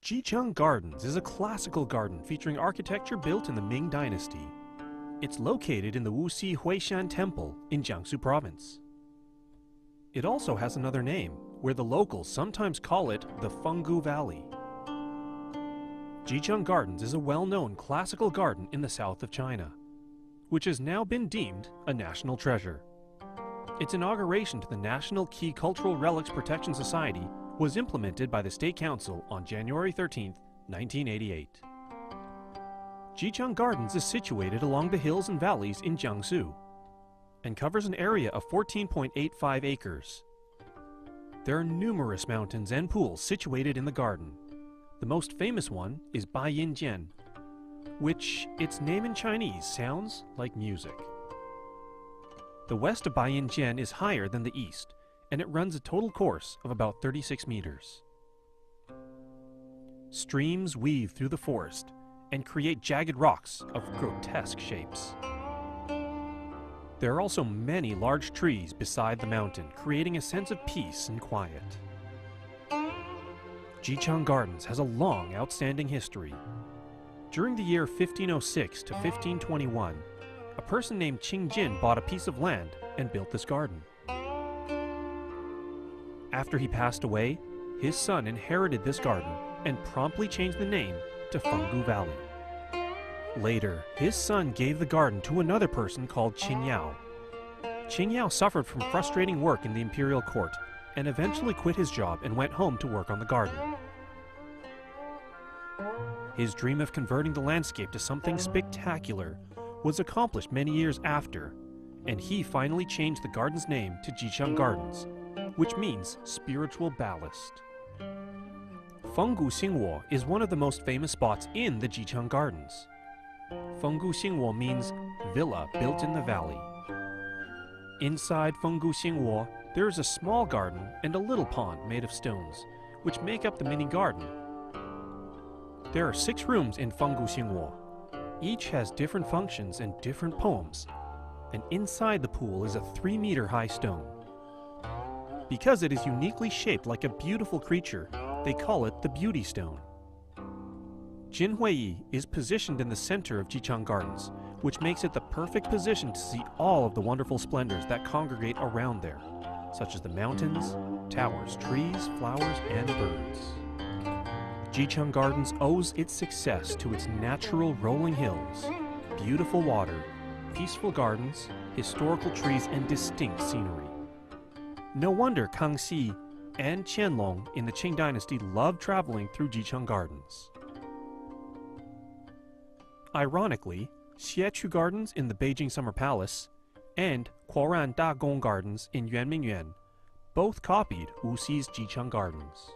Ji Chang Gardens is a classical garden featuring architecture built in the Ming Dynasty. It's located in the Wuxi Huishan Temple in Jiangsu Province. It also has another name, where the locals sometimes call it the Fenggu Valley. Ji Chang Gardens is a well-known classical garden in the south of China, which has now been deemed a national treasure. Its inauguration to the National Key Cultural Relics Protection Society was implemented by the State Council on January 13, 1988. Ji Chang Gardens is situated along the hills and valleys in Jiangsu and covers an area of 14.85 acres. There are numerous mountains and pools situated in the garden. The most famous one is Baiyin, which its name in Chinese sounds like music. The west of Baiyin is higher than the east, and it runs a total course of about 36 meters. Streams weave through the forest and create jagged rocks of grotesque shapes. There are also many large trees beside the mountain, creating a sense of peace and quiet. Ji Chang Gardens has a long, outstanding history. During the year 1506 to 1521, a person named Qing Jin bought a piece of land and built this garden. After he passed away, his son inherited this garden and promptly changed the name to Fenggu Valley. Later, his son gave the garden to another person called Qin Yao. Qin Yao suffered from frustrating work in the imperial court and eventually quit his job and went home to work on the garden. His dream of converting the landscape to something spectacular was accomplished many years after, and he finally changed the garden's name to Ji Chang Gardens, which means spiritual ballast. Fenggu Xingwo is one of the most famous spots in the Ji Chang Gardens. Fenggu Xingwo means villa built in the valley. Inside Fenggu Xingwo, there is a small garden and a little pond made of stones, which make up the mini garden. There are 6 rooms in Fenggu Xingwo. Each has different functions and different poems, and inside the pool is a 3-meter high stone. Because it is uniquely shaped like a beautiful creature, they call it the Beauty Stone. Jin Hui is positioned in the center of Ji Chang Gardens, which makes it the perfect position to see all of the wonderful splendors that congregate around there, such as the mountains, towers, trees, flowers, and birds. Ji Chang Gardens owes its success to its natural rolling hills, beautiful water, peaceful gardens, historical trees, and distinct scenery. No wonder Kangxi and Qianlong in the Qing Dynasty loved traveling through Ji Chang Gardens. Ironically, Xiechu Gardens in the Beijing Summer Palace and Quoran Dagong Gardens in Yuanmingyuan both copied Wuxi's Ji Chang Gardens.